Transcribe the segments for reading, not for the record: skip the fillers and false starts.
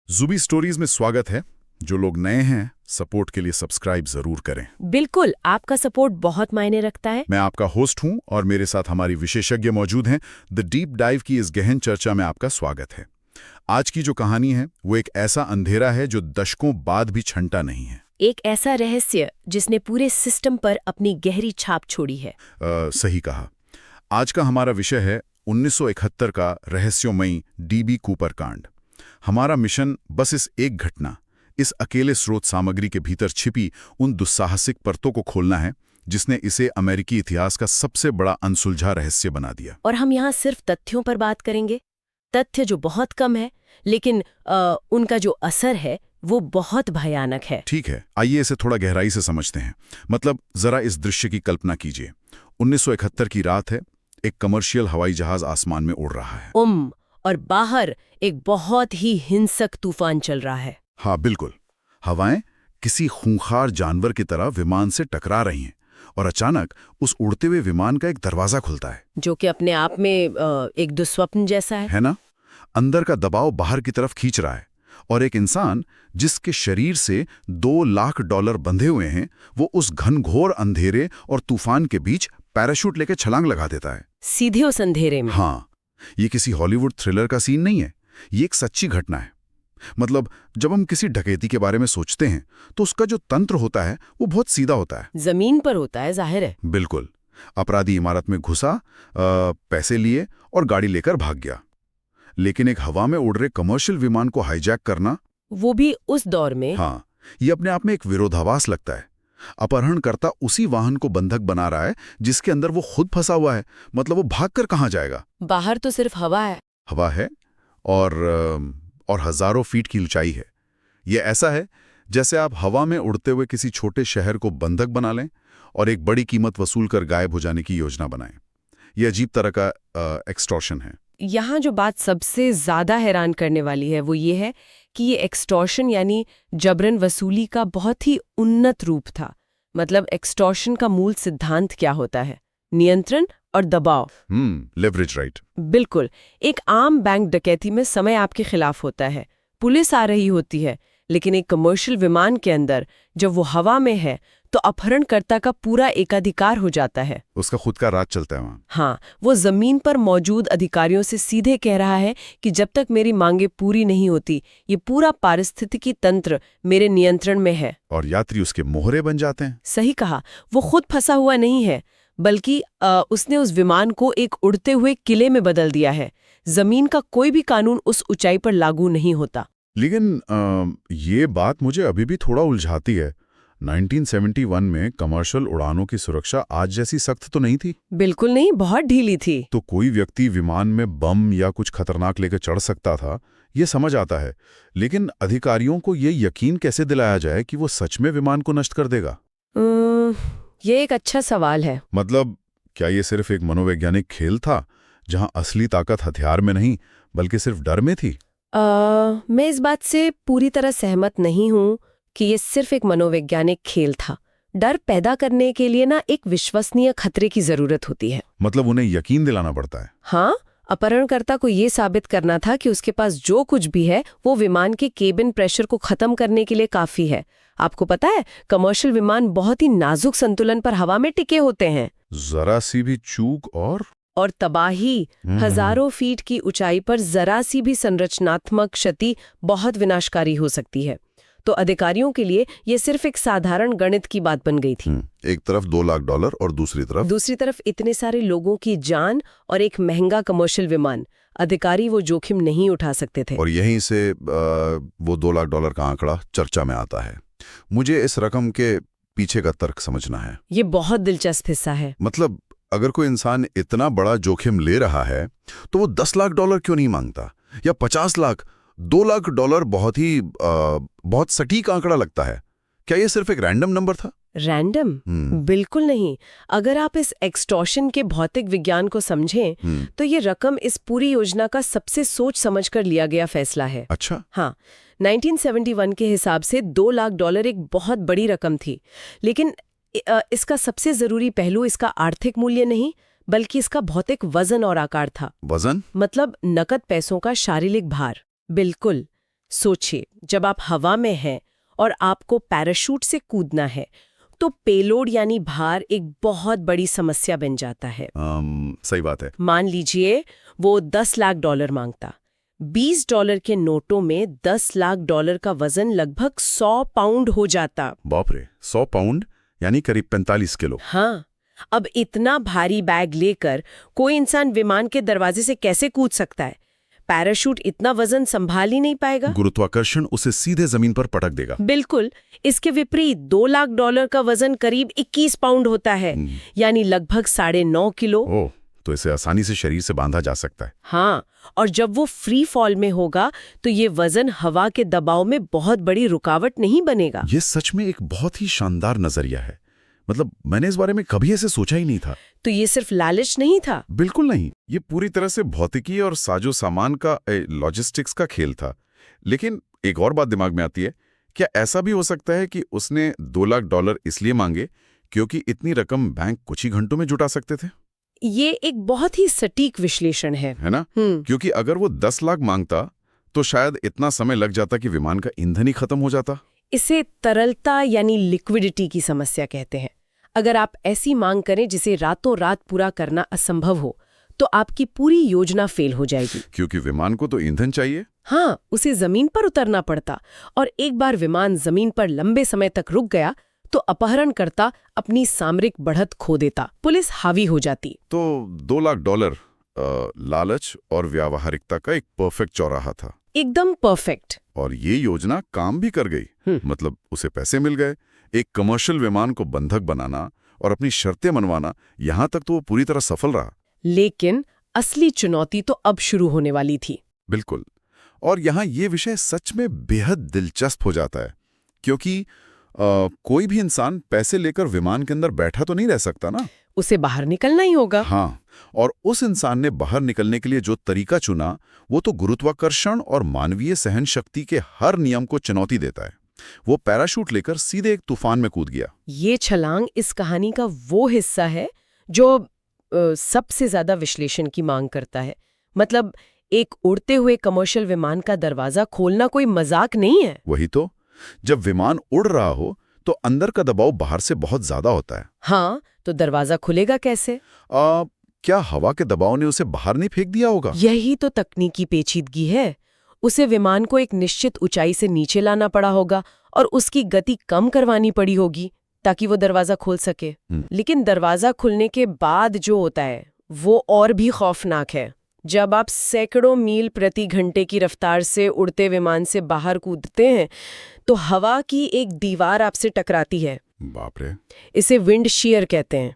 जुबी stories में स्वागत है। जो लोग नए हैं सपोर्ट के लिए सब्सक्राइब जरूर करें। बिल्कुल, आपका सपोर्ट बहुत मायने रखता है। मैं आपका होस्ट हूं और मेरे साथ हमारी विशेषज्ञ मौजूद हैं। द डीप डाइव की इस गहन चर्चा में आपका स्वागत है। आज की जो कहानी है वो एक ऐसा अंधेरा है जो दशकों बाद भी छंटा नहीं है। एक ऐसा रहस्य जिसने पूरे सिस्टम पर अपनी गहरी छाप छोड़ी है। सही कहा। आज का हमारा विषय है 1971 का रहस्यमयी डीबी कूपर कांड। हमारा मिशन बस इस एक घटना, इस अकेले स्रोत सामग्री के भीतर छिपी उन दुस्साहसिक परतों को खोलना है जिसने इसे अमेरिकी इतिहास का सबसे बड़ा अनसुलझा रहस्य बना दिया। और हम यहाँ सिर्फ तथ्यों पर बात करेंगे, तथ्य जो बहुत कम है लेकिन उनका जो असर है वो बहुत भयानक है। ठीक है, आइए इसे थोड़ा गहराई से समझते हैं। मतलब जरा इस दृश्य की कल्पना कीजिए। 1971 की रात है, एक कमर्शियल हवाई जहाज आसमान में उड़ रहा है। और बाहर एक बहुत ही हिंसक तूफान चल रहा है। हाँ बिल्कुल, हवाएं किसी खूंखार जानवर की तरह विमान से टकरा रही हैं और अचानक उस उड़ते हुए विमान का एक दरवाजा खुलता है, जो कि अपने आप में एक दुस्वप्न जैसा है ना? अंदर का दबाव बाहर की तरफ खींच रहा है और एक इंसान जिसके शरीर से $2 लाख बंधे हुए हैं, वो उस घनघोर अंधेरे और तूफान के बीच पैराशूट लेके छलांग लगा देता है। सीधे उस अंधेरे में। हाँ, ये किसी हॉलीवुड थ्रिलर का सीन नहीं है, ये एक सच्ची घटना है। मतलब जब हम किसी डकैती के बारे में सोचते हैं तो उसका जो तंत्र होता है वो बहुत सीधा होता है, जमीन पर होता है, जाहिर है। बिल्कुल। अपराधी इमारत में घुसा, पैसे लिए और गाड़ी लेकर भाग गया। लेकिन एक हवा में उड़ रहे कमर्शियल विमान को हाईजैक करना, वो भी उस दौर में। हाँ, ये अपने आप में एक विरोधाभास लगता है। अपहरणकर्ता उसी वाहन को बंधक बना रहा है जिसके अंदर वो खुद फंसा हुआ है। मतलब वो भागकर कहाँ जाएगा? बाहर तो सिर्फ हवा है और हजारों फीट की ऊंचाई है। ये ऐसा है जैसे आप हवा में उड़ते हुए किसी छोटे शहर को बंधक बना लें और एक बड़ी कीमत वसूल कर गायब हो जाने की योजना बनाएं। ये अजीब तरह का एक्सटॉर्शन है। यहाँ जो बात सबसे ज्यादा हैरान करने वाली है वो ये है कि ये एक्सटॉर्शन यानी जबरन वसूली का बहुत ही उन्नत रूप था। मतलब एक्सटॉर्शन का मूल सिद्धांत क्या होता है? नियंत्रण और दबाव। Leverage right. बिल्कुल। एक आम बैंक डकैती में समय आपके खिलाफ होता है, पुलिस आ रही होती है, लेकिन एक कमर्शियल विमान के अंदर जब वो हवा में है तो अपहरणकर्ता का पूरा एकाधिकार हो जाता है। उसका खुद का राज चलता है वहाँ। हाँ, वो जमीन पर मौजूद अधिकारियों से सीधे कह रहा है कि जब तक मेरी मांगे पूरी नहीं होती, ये पूरा पारिस्थितिकी तंत्र मेरे नियंत्रण में है। और यात्री उसके मोहरे बन जाते हैं। सही कहा। वो खुद फंसा हुआ नहीं है, बल्कि उसने उस विमान को एक उड़ते हुए किले में बदल दिया है। जमीन का कोई भी कानून उस ऊंचाई पर लागू नहीं होता। लेकिन ये बात मुझे अभी भी थोड़ा उलझाती है। 1971 में कमर्शियल उड़ानों की सुरक्षा आज जैसी सख्त तो नहीं थी। बिल्कुल नहीं, बहुत ढीली थी। तो कोई व्यक्ति विमान में बम या कुछ खतरनाक लेकर चढ़ सकता था, ये समझ आता है। लेकिन अधिकारियों को ये यकीन कैसे दिलाया जाए कि वो सच में विमान को नष्ट कर देगा? ये एक अच्छा सवाल है। मतलब क्या ये सिर्फ एक मनोवैज्ञानिक खेल था जहां असली ताकत हथियार में नहीं बल्कि सिर्फ डर में थी? मैं इस बात से पूरी तरह सहमत नहीं हूँ कि ये सिर्फ एक मनोवैज्ञानिक खेल था। डर पैदा करने के लिए ना एक विश्वसनीय खतरे की जरूरत होती है। मतलब उन्हें यकीन दिलाना पड़ता है। हाँ, अपहरणकर्ता को ये साबित करना था कि उसके पास जो कुछ भी है वो विमान के केबिन प्रेशर को खत्म करने के लिए काफी है। आपको पता है, कमर्शियल विमान बहुत ही नाजुक संतुलन पर हवा में टिके होते हैं। जरा सी भी चूक और तबाही। हजारों फीट की ऊंचाई पर जरा सी भी संरचनात्मक क्षति बहुत विनाशकारी हो सकती है। तो अधिकारियों के लिए ये सिर्फ एक साधारण गणित की बात बन गई थी। एक तरफ $2 लाख और दूसरी तरफ इतने सारे लोगों की जान और एक महंगा कमर्शियल विमान। अधिकारी वो जोखिम नहीं उठा सकते थे। और यहीं से वो $2 लाख का आंकड़ा चर्चा में आता है। मुझे इस रकम के पीछे का तर्क समझना है। ये बहुत दिलचस्प हिस्सा है। मतलब अगर कोई इंसान इतना बड़ा जोखिम ले रहा है तो वो $10 लाख क्यों नहीं मांगता, या 50 लाख? $2 लाख बहुत सटीक आंकड़ा लगता है। क्या ये सिर्फ एक रैंडम नंबर था? रैंडम? बिल्कुल नहीं। अगर आप इस एक्सटॉर्शन के भौतिक विज्ञान को समझें तो ये रकम इस पूरी योजना का सबसे सोच समझकर लिया गया फैसला है। अच्छा। हाँ, 1971 के हिसाब से $2 लाख एक बहुत बड़ी रकम थी। लेकिन इसका सबसे जरूरी पहलू इसका आर्थिक मूल्य नहीं बल्कि इसका भौतिक वजन और आकार था। वजन? मतलब नकद पैसों का शारीरिक भार। बिल्कुल। सोचिए, जब आप हवा में हैं और आपको पैराशूट से कूदना है तो पेलोड यानी भार एक बहुत बड़ी समस्या बन जाता है। सही बात है। मान लीजिए वो $10 लाख मांगता। $20 के नोटों में $10 लाख का वजन लगभग 100 पाउंड हो जाता। बाप रे, 100 पाउंड यानी करीब 45 किलो। हाँ, अब इतना भारी बैग लेकर कोई इंसान विमान के दरवाजे से कैसे कूद सकता है? पैराशूट इतना वजन संभाल ही नहीं पाएगा। गुरुत्वाकर्षण उसे सीधे जमीन पर पटक देगा। बिल्कुल। इसके विपरीत $2 लाख का वजन करीब 21 पाउंड होता है, यानी लगभग 9.5 किलो। ओह, तो इसे आसानी से शरीर से बांधा जा सकता है। हाँ, और जब वो फ्री फॉल में होगा तो ये वजन हवा के दबाव में बहुत बड़ी रुकावट नहीं बनेगा। ये सच में एक बहुत ही शानदार नजरिया है। मतलब मैंने इस बारे में कभी ऐसे सोचा ही नहीं था। तो ये सिर्फ लालच नहीं था। बिल्कुल नहीं, ये पूरी तरह से भौतिकी और साजो सामान का लॉजिस्टिक्स का खेल था। लेकिन एक और बात दिमाग में आती है, क्या ऐसा भी हो सकता है कि उसने $2 लाख इसलिए मांगे क्योंकि इतनी रकम बैंक कुछ ही घंटों में जुटा सकते थे? ये एक बहुत ही सटीक विश्लेषण है ना? क्योंकि अगर वो 10 लाख मांगता तो शायद इतना समय लग जाता कि विमान का ईंधन ही खत्म हो जाता। इसे तरलता यानी लिक्विडिटी की समस्या कहते हैं। अगर आप ऐसी मांग करें जिसे रातों रात पूरा करना असंभव हो तो आपकी पूरी योजना फेल हो जाएगी। क्योंकि विमान को तो ईंधन चाहिए। हाँ, उसे जमीन पर उतरना पड़ता, और एक बार विमान जमीन पर लंबे समय तक रुक गया तो अपहरणकर्ता अपनी सामरिक बढ़त खो देता, पुलिस हावी हो जाती। तो $2 लाख लालच और व्यावहारिकता का एक परफेक्ट चौराहा था। एकदम परफेक्ट। और ये योजना काम भी कर गई। मतलब उसे पैसे मिल गए। एक कमर्शियल विमान को बंधक बनाना और अपनी शर्तें मनवाना, यहां तक तो वो पूरी तरह सफल रहा। लेकिन असली चुनौती तो अब शुरू होने वाली थी। बिल्कुल। और यहां ये विषय सच में बेहद दिलचस्प हो जाता है, क्योंकि कोई भी इंसान पैसे लेकर विमान के अंदर बैठा तो नहीं रह सकता ना। उसे बाहर निकलना ही होगा। हाँ, और उस इंसान ने बाहर निकलने के लिए जो तरीका चुना वो तो गुरुत्वाकर्षण और मानवीय सहन शक्ति के हर नियम को चुनौती देता है। वो पैराशूट लेकर सीधे एक तूफान में कूद गया। ये छलांग इस कहानी का वो हिस्सा है जो सबसे ज्यादा विश्लेषण की मांग करता है। मतलब एक उड़ते हुए कमर्शियल विमान का दरवाजा खोलना कोई मजाक नहीं है। वही तो, जब विमान उड़ रहा हो तो अंदर का दबाव बाहर से बहुत ज्यादा होता है। हाँ, तो दरवाजा खुलेगा कैसे? क्या हवा के दबाव ने उसे बाहर नहीं फेंक दिया होगा? यही तो तकनीकी पेचीदगी है। उसे विमान को एक निश्चित ऊंचाई से नीचे लाना पड़ा होगा और उसकी गति कम करवानी पड़ी होगी ताकि वो दरवाजा खोल सके। लेकिन दरवाजा खुलने के बाद जो होता है वो और भी खौफनाक है। जब आप सैकड़ों मील प्रति घंटे की रफ्तार से उड़ते विमान से बाहर कूदते हैं तो हवा की एक दीवार आपसे टकराती है। बाप रे। इसे विंड शीयर कहते हैं।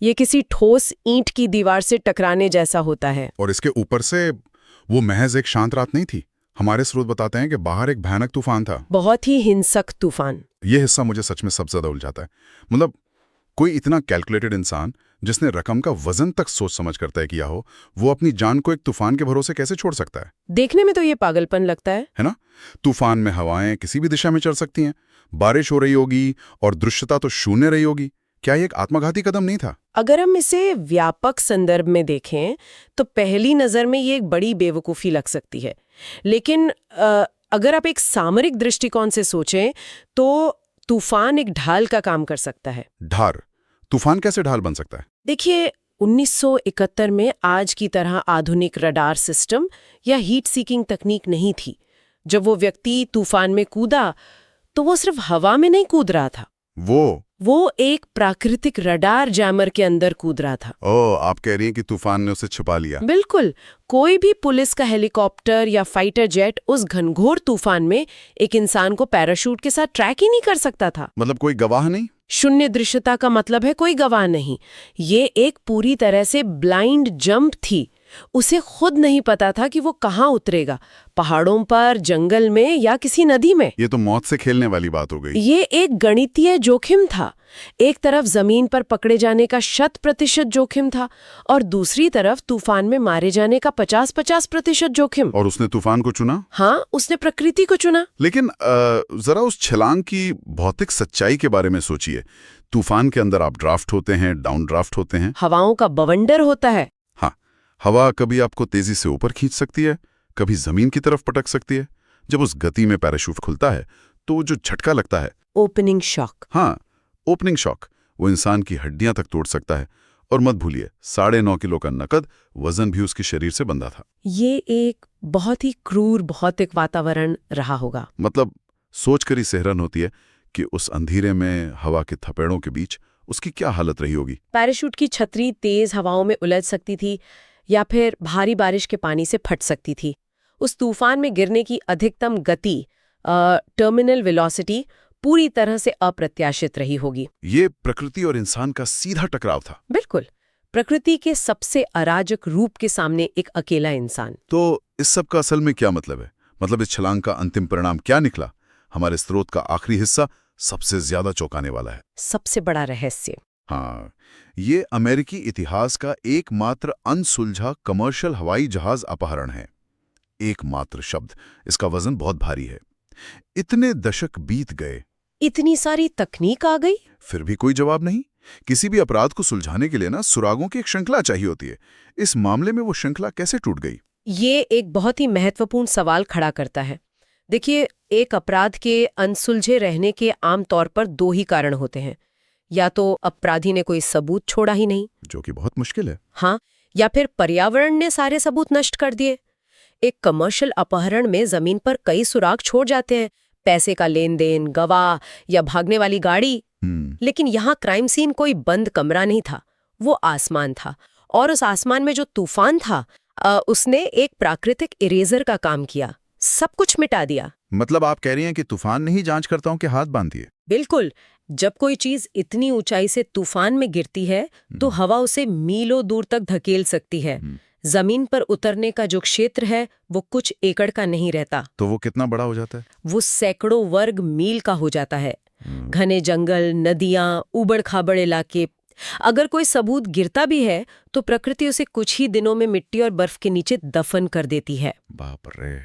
ये किसी ठोस ईंट की दीवार से टकराने जैसा होता है। और इसके ऊपर से वो महज एक शांत रात नहीं थी। हमारे स्रोत बताते हैं कि बाहर एक भयानक तूफान था। बहुत ही हिंसक तूफान। ये हिस्सा मुझे सच में सबसे ज्यादा उलझाता है। मतलब कोई इतना कैलकुलेटेड इंसान जिसने रकम का वजन तक सोच समझ कर तय किया हो, वो अपनी जान को एक तूफान के भरोसे कैसे छोड़ सकता है? देखने में तो ये पागलपन लगता है ना? तूफान में हवाएं किसी भी दिशा में चल सकती हैं, बारिश हो रही होगी और दृश्यता तो शून्य रही होगी। क्या ये एक आत्मघाती कदम नहीं था? अगर हम इसे व्यापक संदर्भ में देखें तो पहली नजर में ये एक बड़ी बेवकूफ़ी लग सकती है। लेकिन अगर आप एक सामरिक दृष्टिकोण से सोचें तो तूफान एक ढाल का काम कर सकता है। ढाल? तूफान कैसे ढाल बन सकता है? देखिए, 1971 में आज की तरह आधुनिक रडार सिस्टम या हीट सीकिंग तकनीक नहीं थी। जब वो व्यक्ति तूफान में कूदा तो वो सिर्फ हवा में नहीं कूद रहा था, वो एक प्राकृतिक रडार जैमर के अंदर कूद रहा था। ओह, आप कह रही हैं कि तूफान ने उसे छुपा लिया? बिल्कुल। कोई भी पुलिस का हेलीकॉप्टर या फाइटर जेट उस घनघोर तूफान में एक इंसान को पैराशूट के साथ ट्रैक ही नहीं कर सकता था। मतलब कोई गवाह नहीं? शून्य दृश्यता का मतलब है कोई गवाह नहीं। ये एक पूरी तरह से ब्लाइंड जंप थी। उसे खुद नहीं पता था कि वो कहाँ उतरेगा, पहाड़ों पर, जंगल में या किसी नदी में। ये तो मौत से खेलने वाली बात हो गई। ये एक गणितीय जोखिम था। एक तरफ जमीन पर पकड़े जाने का 100% जोखिम था और दूसरी तरफ तूफान में मारे जाने का 50-50% जोखिम। और उसने तूफान को चुना? हाँ, उसने प्रकृति को चुना। लेकिन जरा उस छलांग की भौतिक सच्चाई के बारे में सोचिए। तूफान के अंदर आप ड्राफ्ट होते हैं, डाउन ड्राफ्ट होते हैं, हवाओं का बवंडर होता है। हाँ, हवा कभी आपको तेजी से ऊपर खींच सकती है, कभी जमीन की तरफ पटक सकती है। जब उस गति में पैराशूट खुलता है तो जो झटका लगता है, ओपनिंग शॉक। हाँ, ओपनिंग शॉक, वो इंसान की हड्डियां तक तोड़ सकता है। और मत भूलिए 9.5 किलो का नकद वजन भी उसके शरीर से बंधा था। ये एक बहुत ही क्रूर भौतिक वातावरण रहा होगा। मतलब सोचकर ही सेहरन होती है कि उस अंधेरे में हवा के थपेड़ों के बीच उसकी क्या हालत रही होगी। पैराशूट की छतरी तेज हवाओं में उलझ सकती थी या फिर भारी बारिश के पानी से फट सकती थी। उस तूफान में गिरने की अधिकतम गति, टर्मिनल वेलोसिटी, पूरी तरह से अप्रत्याशित रही होगी। ये प्रकृति और इंसान का सीधा टकराव था। बिल्कुल, प्रकृति के सबसे अराजक रूप के सामने एक अकेला इंसान। तो इस सब का असल में क्या मतलब है? मतलब इस छलांग का अंतिम परिणाम क्या निकला? हमारे स्रोत का आखिरी हिस्सा सबसे ज्यादा चौंकाने वाला है। सबसे बड़ा रहस्य। हाँ, ये अमेरिकी इतिहास का एकमात्र अनसुलझा कमर्शियल हवाई जहाज अपहरण है। एकमात्र शब्द, इसका वजन बहुत भारी है। इतने दशक बीत गए, इतनी सारी तकनीक आ गई, फिर भी कोई जवाब नहीं। किसी भी अपराध को सुलझाने के लिए ना सुरागों की एक श्रृंखला चाहिए होती है। इस मामले में वो श्रृंखला कैसे टूट गई? ये एक बहुत ही महत्वपूर्ण सवाल खड़ा करता है। देखिए, एक अपराध के अनसुलझे रहने के आमतौर पर दो ही कारण होते हैं। या तो अपराधी ने कोई सबूत छोड़ा ही नहीं, जो कि बहुत मुश्किल है। हाँ, या फिर पर्यावरण ने सारे सबूत नष्ट कर दिए। एक कमर्शियल अपहरण में जमीन पर कई सुराग छोड़ जाते हैं, पैसे का लेन देन, गवाह या भागने वाली गाड़ी। लेकिन यहाँ क्राइम सीन कोई बंद कमरा नहीं था, वो आसमान था। और उस आसमान में जो तूफान था, उसने एक प्राकृतिक इरेजर का काम किया, सब कुछ मिटा दिया। मतलब आप कह रही हैं कि तूफान ने ही जांचकर्ताओं के हाथ बांध दिए? बिल्कुल। जब कोई चीज इतनी ऊंचाई से तूफान में गिरती है तो हवा उसे मीलों दूर तक धकेल सकती है। जमीन पर उतरने का जो क्षेत्र है वो कुछ एकड़ का नहीं रहता। तो वो कितना बड़ा हो जाता है? वो सैकड़ों वर्ग मील का हो जाता है। घने जंगल, नदियां, उबड़ खाबड़ इलाके। अगर कोई सबूत गिरता भी है तो प्रकृति उसे कुछ ही दिनों में मिट्टी और बर्फ के नीचे दफन कर देती है। बाप रे।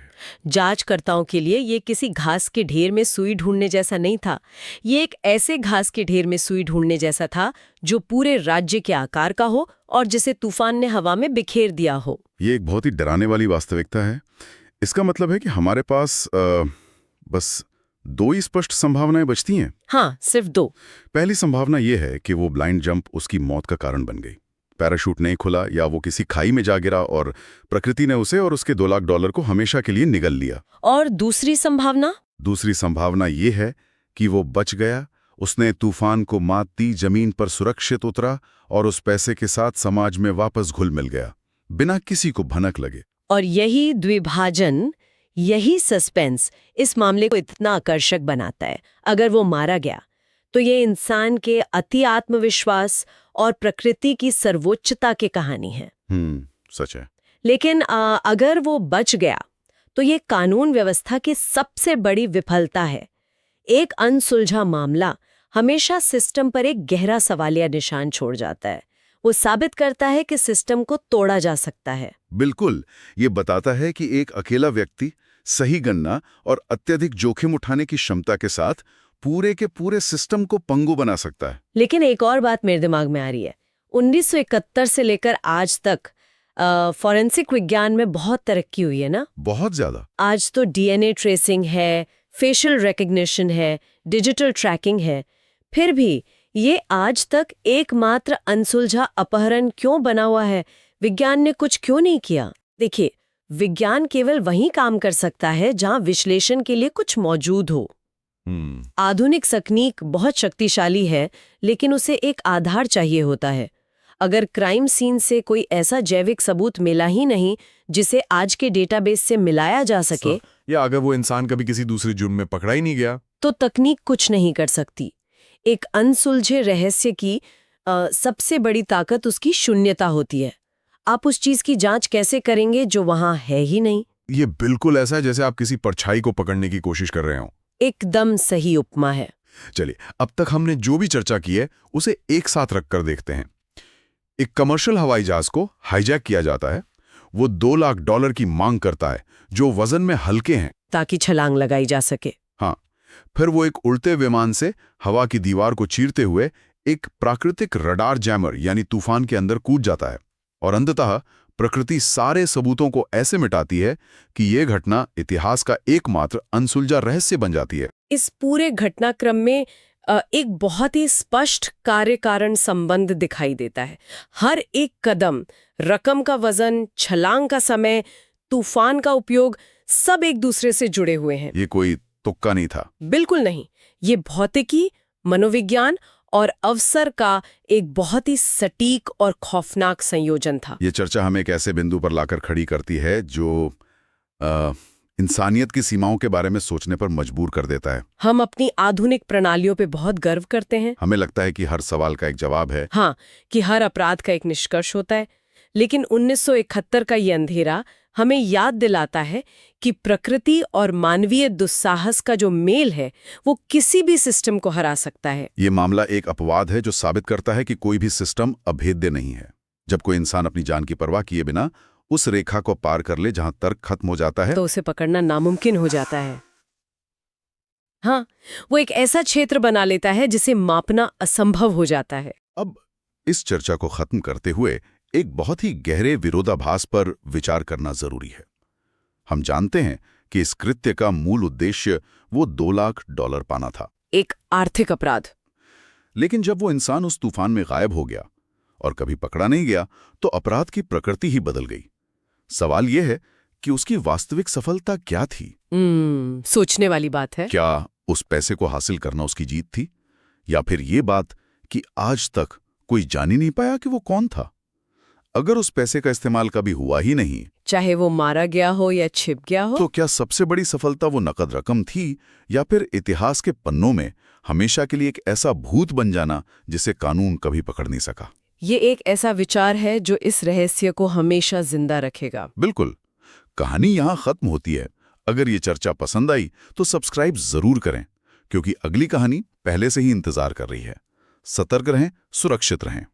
जांचकर्ताओं के लिए ये किसी घास के ढेर में सुई ढूंढने जैसा नहीं था। ये एक ऐसे घास के ढेर में सुई ढूंढने जैसा था जो पूरे राज्य के आकार का हो और जिसे तूफान ने हवा में बिखेर दिया हो। ये एक बहुत ही डराने वाली वास्तविकता है। इसका मतलब है कि हमारे पास बस दो ही स्पष्ट संभावनाएं बचती हैं। हाँ, सिर्फ दो। पहली संभावना यह है कि वो ब्लाइंड जंप उसकी मौत का कारण बन गई। पैराशूट नहीं खुला या वो किसी खाई में जा गिरा और प्रकृति ने उसे और उसके $2 लाख को हमेशा के लिए निगल लिया। और दूसरी संभावना? दूसरी संभावना ये है कि वो बच गया, उसने तूफान को मात दी, जमीन पर सुरक्षित उतरा और उस पैसे के साथ समाज में वापस घुल मिल गया, बिना किसी को भनक लगे। और यही द्विभाजन, यही सस्पेंस इस मामले को इतना आकर्षक बनाता है। अगर वो मारा गया तो ये इंसान के अति आत्मविश्वास और प्रकृति की सर्वोच्चता की कहानी है। सच है। लेकिन अगर वो बच गया तो ये कानून व्यवस्था की सबसे बड़ी विफलता है। एक अनसुलझा मामला हमेशा सिस्टम पर एक गहरा सवालिया निशान छोड़ जाता है। वो साबित करता है कि सिस्टम को तोड़ा जा सकता है। बिल्कुल, ये बताता है कि एक अकेला व्यक्ति सही गणना और अत्यधिक जोखिम उठाने की क्षमता के साथ पूरे के पूरे सिस्टम को पंगु बना सकता है। लेकिन एक और बात मेरे दिमाग में आ रही है। 1971 से लेकर आज तक फॉरेंसिक विज्ञान में बहुत तरक्की हुई है ना? बहुत ज्यादा। आज तो डीएनए ट्रेसिंग है, फेशियल रिकग्निशन है, डिजिटल ट्रैकिंग है। फिर भी ये आज तक एकमात्र अनसुलझा अपहरण क्यों बना हुआ है? विज्ञान ने कुछ क्यों नहीं किया? देखिए, विज्ञान केवल वहीं काम कर सकता है जहां विश्लेषण के लिए कुछ मौजूद हो। आधुनिक तकनीक बहुत शक्तिशाली है, लेकिन उसे एक आधार चाहिए होता है। अगर क्राइम सीन से कोई ऐसा जैविक सबूत मिला ही नहीं जिसे आज के डेटाबेस से मिलाया जा सके, या अगर वो इंसान कभी किसी दूसरे जुर्म में पकड़ा ही नहीं गया, तो तकनीक कुछ नहीं कर सकती। एक अनसुलझे रहस्य की सबसे बड़ी ताकत उसकी शून्यता होती है। आप उस चीज की जांच कैसे करेंगे जो वहां है ही नहीं? ये बिल्कुल ऐसा है जैसे आप किसी परछाई को पकड़ने की कोशिश कर रहे हो। एकदम सही उपमा है। चलिए, अब तक हमने जो भी चर्चा की है उसे एक साथ रखकर देखते हैं। एक कमर्शियल हवाई जहाज को हाईजैक किया जाता है। वो $2 लाख की मांग करता है, जो वजन में हल्के हैं, ताकि छलांग लगाई जा सके। हाँ, फिर वो एक उड़ते विमान से हवा की दीवार को चीरते हुए एक प्राकृतिक रडार जैमर यानी तूफान के अंदर कूद जाता है और अंततः प्रकृति सारे सबूतों को ऐसे मिटाती है कि ये घटना इतिहास का एकमात्र अनसुलझा रहस्य बन जाती है। इस पूरे घटनाक्रम में एक बहुत ही स्पष्ट कार्य कारण संबंध दिखाई देता है। हर एक कदम, रकम का वजन, छलांग का समय, तूफान का उपयोग, सब एक दूसरे से जुड़े हुए हैं। ये कोई तुक्का नहीं था। बिल्कुल नहीं। ये भौतिकी, मनोविज्ञान और अवसर का एक बहुत ही सटीक और खौफनाक संयोजन था। ये चर्चा हमें एक ऐसे बिंदु पर लाकर खड़ी करती है जो इंसानियत की सीमाओं के बारे में सोचने पर मजबूर कर देता है। हम अपनी आधुनिक प्रणालियों पे बहुत गर्व करते हैं। हमें लगता है कि हर सवाल का एक जवाब है। हाँ, कि हर अपराध का एक निष्कर्ष होता है। लेकिन 1971 का ये अंधेरा हमें याद दिलाता है कि प्रकृति और मानवीय दुस्साहस का जो मेल है वो किसी भी सिस्टम को हरा सकता है। ये मामला एक अपवाद है जो साबित करता है कि कोई भी सिस्टम अभेद्य नहीं है। जब कोई इंसान अपनी जान की परवाह किए बिना उस रेखा को पार कर ले जहां तर्क खत्म हो जाता है, तो उसे पकड़ना नामुमकिन हो जाता है। हाँ, वो एक ऐसा क्षेत्र बना लेता है जिसे मापना असंभव हो जाता है। अब इस चर्चा को खत्म करते हुए एक बहुत ही गहरे विरोधाभास पर विचार करना जरूरी है। हम जानते हैं कि इस कृत्य का मूल उद्देश्य वो $2 लाख पाना था, एक आर्थिक अपराध। लेकिन जब वो इंसान उस तूफान में गायब हो गया और कभी पकड़ा नहीं गया, तो अपराध की प्रकृति ही बदल गई। सवाल यह है कि उसकी वास्तविक सफलता क्या थी? सोचने वाली बात है। क्या उस पैसे को हासिल करना उसकी जीत थी, या फिर ये बात कि आज तक कोई जान ही नहीं पाया कि वो कौन था? अगर उस पैसे का इस्तेमाल कभी हुआ ही नहीं, चाहे वो मारा गया हो या छिप गया हो, तो क्या सबसे बड़ी सफलता वो नकद रकम थी, या फिर इतिहास के पन्नों में हमेशा के लिए एक ऐसा भूत बन जाना जिसे कानून कभी पकड़ नहीं सका? ये एक ऐसा विचार है जो इस रहस्य को हमेशा जिंदा रखेगा। बिल्कुल। कहानी यहां खत्म होती है। अगर ये चर्चा पसंद आई तो सब्सक्राइब जरूर करें, क्योंकि अगली कहानी पहले से ही इंतजार कर रही है। सतर्क रहें, सुरक्षित रहें।